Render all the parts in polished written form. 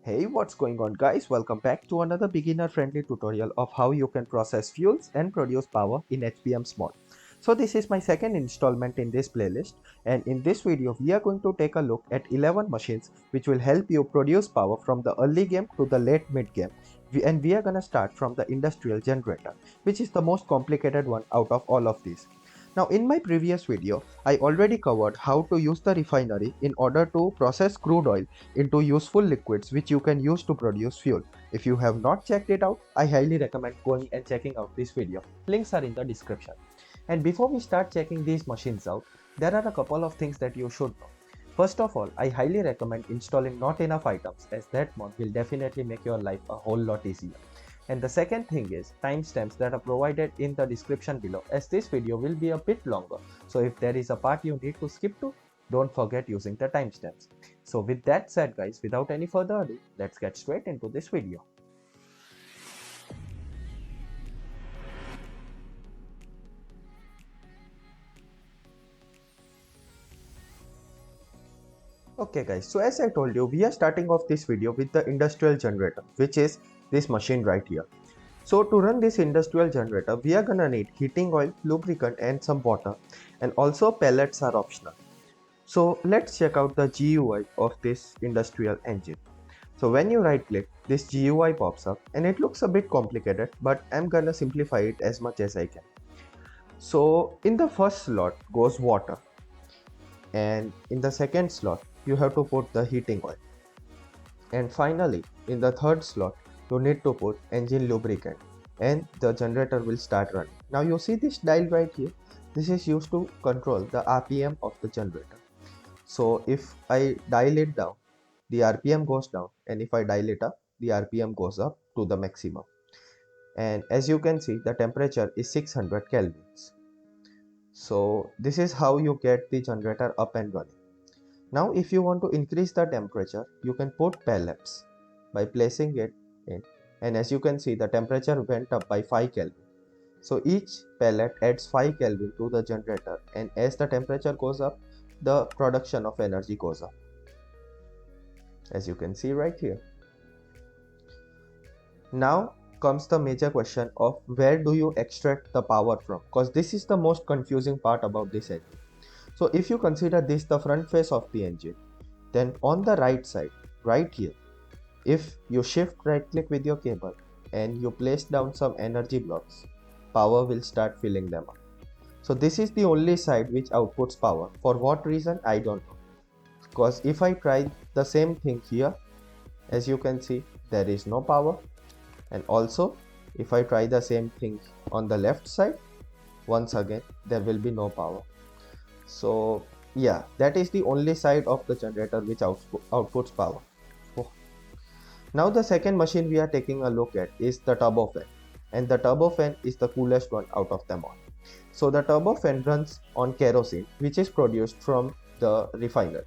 Hey, what's going on guys? Welcome back to another beginner friendly tutorial of how you can process fuels and produce power in HPM Smart. So this is my second installment in this playlist, and in this video we are going to take a look at 11 machines which will help you produce power from the early game to the late mid game. And we are gonna start from the industrial generator, which is the most complicated one out of all of these. Now in my previous video, I already covered how to use the refinery in order to process crude oil into useful liquids which you can use to produce fuel. If you have not checked it out, I highly recommend going and checking out this video. Links are in the description. And before we start checking these machines out, there are a couple of things that you should know. First of all, I highly recommend installing Not Enough Items, as that mod will definitely make your life a whole lot easier. And the second thing is timestamps that are provided in the description below, as this video will be a bit longer. So if there is a part you need to skip to, don't forget using the timestamps. So with that said guys, without any further ado, let's get straight into this video. Okay guys, so as I told you, we are starting off this video with the industrial generator, which is this machine right here. So to run this industrial generator, we are gonna need heating oil, lubricant and some water, and also pellets are optional. So let's check out the GUI of this industrial engine. So when you right click, this GUI pops up and it looks a bit complicated, but I'm gonna simplify it as much as I can. So in the first slot goes water, and in the second slot you have to put the heating oil, and finally in the third slot you need to put engine lubricant, and the generator will start running. Now you see this dial right here, this is used to control the RPM of the generator. So if I dial it down, the RPM goes down, and if I dial it up, the RPM goes up to the maximum. And as you can see, the temperature is 600 kelvins. So this is how you get the generator up and running. Now if you want to increase the temperature, you can put pellets by placing it in, and as you can see, the temperature went up by 5 Kelvin. So each pellet adds 5 Kelvin to the generator, and as the temperature goes up, the production of energy goes up, as you can see right here. Now comes the major question of where do you extract the power from, because this is the most confusing part about this engine. So if you consider this the front face of the engine, then on the right side, right here, if you shift right click with your cable and you place down some energy blocks, power will start filling them up. So this is the only side which outputs power. For what reason, I don't know. Because if I try the same thing here, as you can see, there is no power. And also, if I try the same thing on the left side, once again, there will be no power. So yeah, that is the only side of the generator which outputs power. Oh. Now the second machine we are taking a look at is the turbofan, and the turbofan is the coolest one out of them all. So the turbofan runs on kerosene, which is produced from the refinery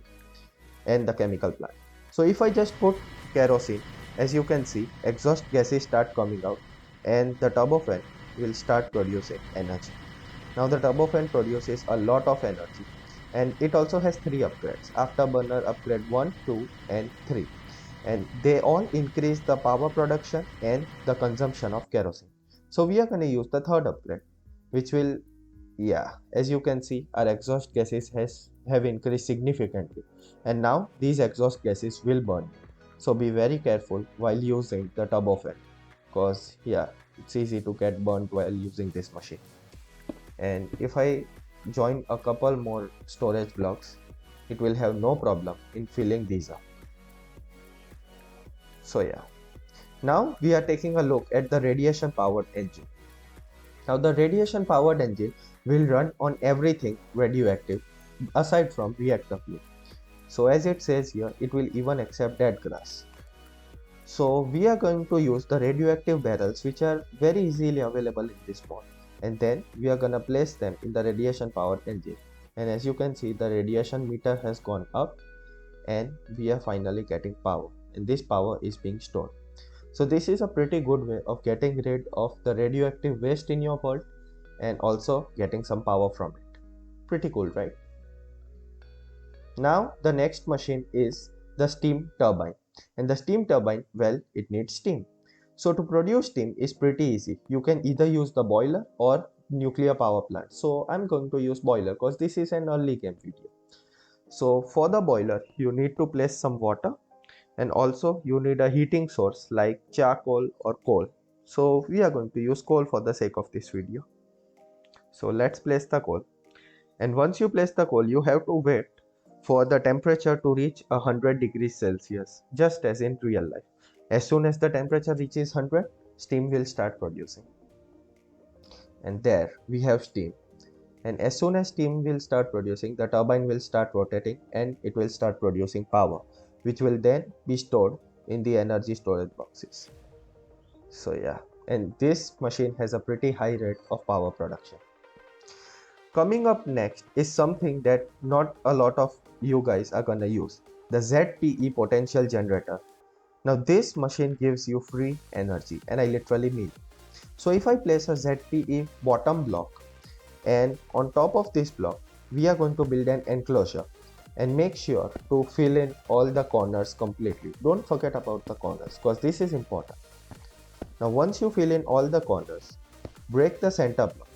and the chemical plant. So if I just put kerosene, as you can see, exhaust gases start coming out and the turbofan will start producing energy. Now the turbofan produces a lot of energy, and it also has 3 upgrades: afterburner upgrade 1, 2 and 3, and they all increase the power production and the consumption of kerosene. So we are going to use the third upgrade, which will, yeah, as you can see, our exhaust gases have increased significantly, and now these exhaust gases will burn. So be very careful while using the turbofan, because yeah, it's easy to get burnt while using this machine. And if I join a couple more storage blocks, it will have no problem in filling these up. So yeah, now we are taking a look at the radiation powered engine. Now the radiation powered engine will run on everything radioactive aside from reactor fuel. So as it says here, it will even accept dead grass. So we are going to use the radioactive barrels, which are very easily available in this mod, and then we are gonna place them in the radiation powered engine. And as you can see, the radiation meter has gone up and we are finally getting power, and this power is being stored. So this is a pretty good way of getting rid of the radioactive waste in your world and also getting some power from it. Pretty cool, right? Now the next machine is the steam turbine, And the steam turbine, well, it needs steam. So to produce steam is pretty easy. You can either use the boiler or nuclear power plant. So I'm going to use boiler because this is an early game video. So for the boiler, you need to place some water, and also you need a heating source like charcoal or coal. So we are going to use coal for the sake of this video. So let's place the coal. And once you place the coal, you have to wait for the temperature to reach 100 degrees Celsius, just as in real life. As soon as the temperature reaches 100, steam will start producing. And there we have steam. And as soon as steam will start producing, the turbine will start rotating and it will start producing power, which will then be stored in the energy storage boxes. So yeah, and this machine has a pretty high rate of power production. Coming up next is something that not a lot of you guys are gonna use, the ZPE potential generator. Now this machine gives you free energy, and I literally mean it. So if I place a ZPE bottom block, and on top of this block we are going to build an enclosure and make sure to fill in all the corners completely. Don't forget about the corners because this is important. Now once you fill in all the corners, break the center block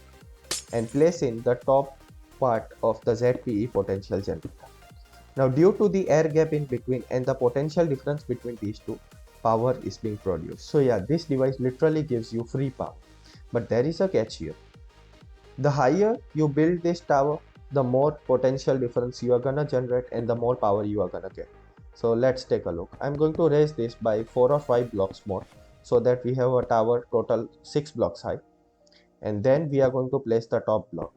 and place in the top part of the ZPE potential generator. Now due to the air gap in between and the potential difference between these two, power is being produced. So yeah, this device literally gives you free power. But there is a catch here. The higher you build this tower, the more potential difference you are gonna generate and the more power you are gonna get. So let's take a look. I'm going to raise this by 4 or 5 blocks more so that we have a tower total 6 blocks high. And then we are going to place the top block.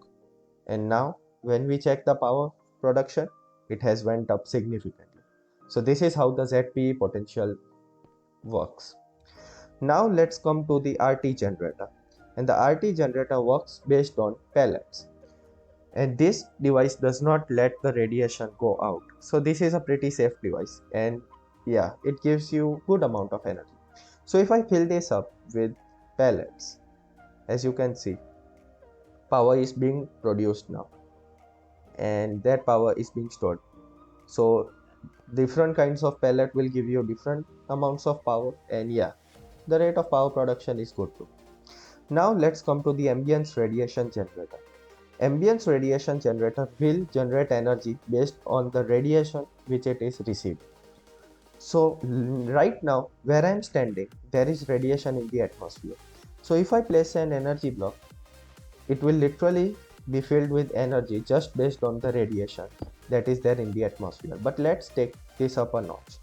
And now when we check the power production, it has went up significantly. So this is how the ZPE potential works. Now let's come to the RT generator. And the RT generator works based on pellets, and this device does not let the radiation go out. So this is a pretty safe device, and yeah, it gives you good amount of energy. So if I fill this up with pellets, as you can see, power is being produced now, and that power is being stored. So different kinds of pellet will give you different amounts of power, and yeah, the rate of power production is good too. Now let's come to the ambience radiation generator. Ambience radiation generator will generate energy based on the radiation which it is receiving. So right now where I am standing, there is radiation in the atmosphere. So if I place an energy block, it will literally be filled with energy just based on the radiation that is there in the atmosphere. But let's take this up a notch.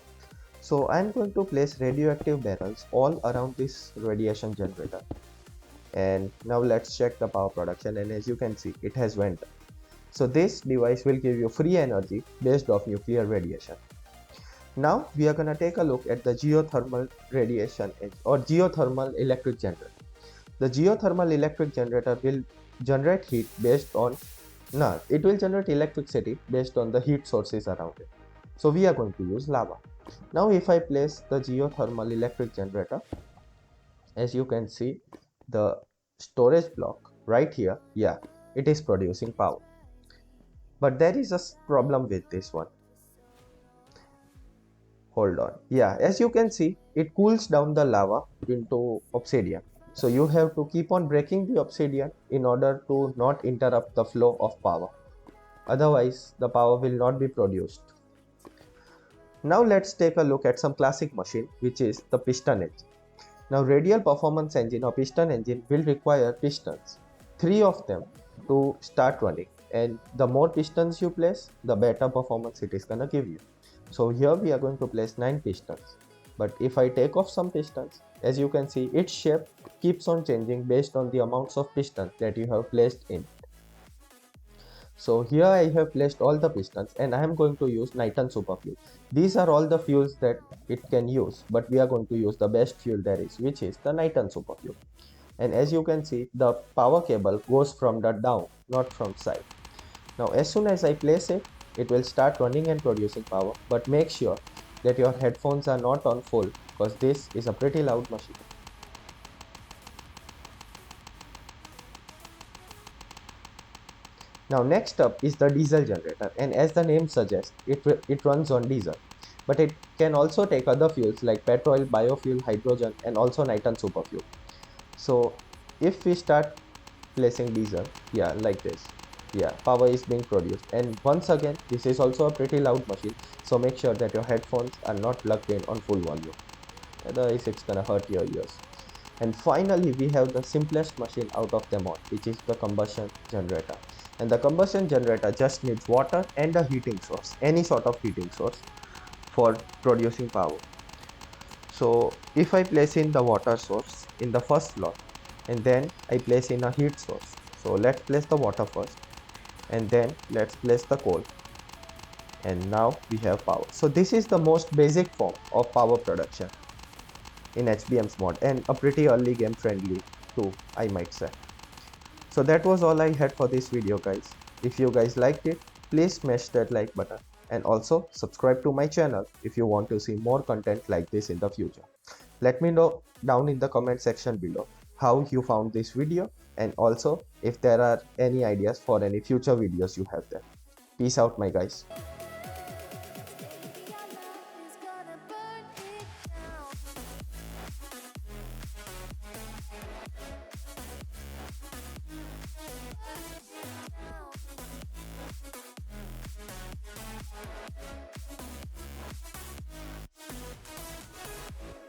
So I am going to place radioactive barrels all around this radiation generator. And now let's check the power production, and as you can see, it has went up. So this device will give you free energy based off nuclear radiation. Now we are gonna take a look at the geothermal radiation or geothermal electric generator. The geothermal electric generator will generate heat based on it will generate electricity based on the heat sources around it. So we are going to use lava. Now if I place the geothermal electric generator, as you can see, the storage block right here, yeah, it is producing power. But there is a problem with this one. Hold on. Yeah, as you can see, it cools down the lava into obsidian. So you have to keep on breaking the obsidian in order to not interrupt the flow of power. Otherwise, the power will not be produced. Now let's take a look at some classic machine, which is the piston engine. Now radial performance engine or piston engine will require pistons, 3 of them, to start running, and the more pistons you place, the better performance it is gonna give you. So here we are going to place 9 pistons, but if I take off some pistons, as you can see, its shape keeps on changing based on the amounts of pistons that you have placed in. So here I have placed all the pistons, and I am going to use Niton super fuel. These are all the fuels that it can use, but we are going to use the best fuel there is, which is the Niton super fuel. And as you can see, the power cable goes from the down, not from side. Now as soon as I place it, it will start running and producing power, but make sure that your headphones are not on full because this is a pretty loud machine. Now next up is the diesel generator, and as the name suggests, it runs on diesel. but it can also take other fuels like petrol, biofuel, hydrogen, and also nitrogen superfuel. So if we start placing diesel, yeah, like this, yeah, power is being produced. And once again, this is also a pretty loud machine, so make sure that your headphones are not plugged in on full volume, otherwise it's gonna hurt your ears. And finally, we have the simplest machine out of them all, which is the combustion generator. And the combustion generator just needs water and a heating source, any sort of heating source for producing power. So if I place in the water source in the first slot, and then I place in a heat source. So let's place the water first, and then let's place the coal. And now we have power. So this is the most basic form of power production in HBM's mod, and a pretty early game friendly too, I might say. So that was all I had for this video, guys. If you guys liked it, please smash that like button, and also subscribe to my channel if you want to see more content like this in the future. Let me know down in the comment section below how you found this video, and also if there are any ideas for any future videos you have there. Peace out, my guys.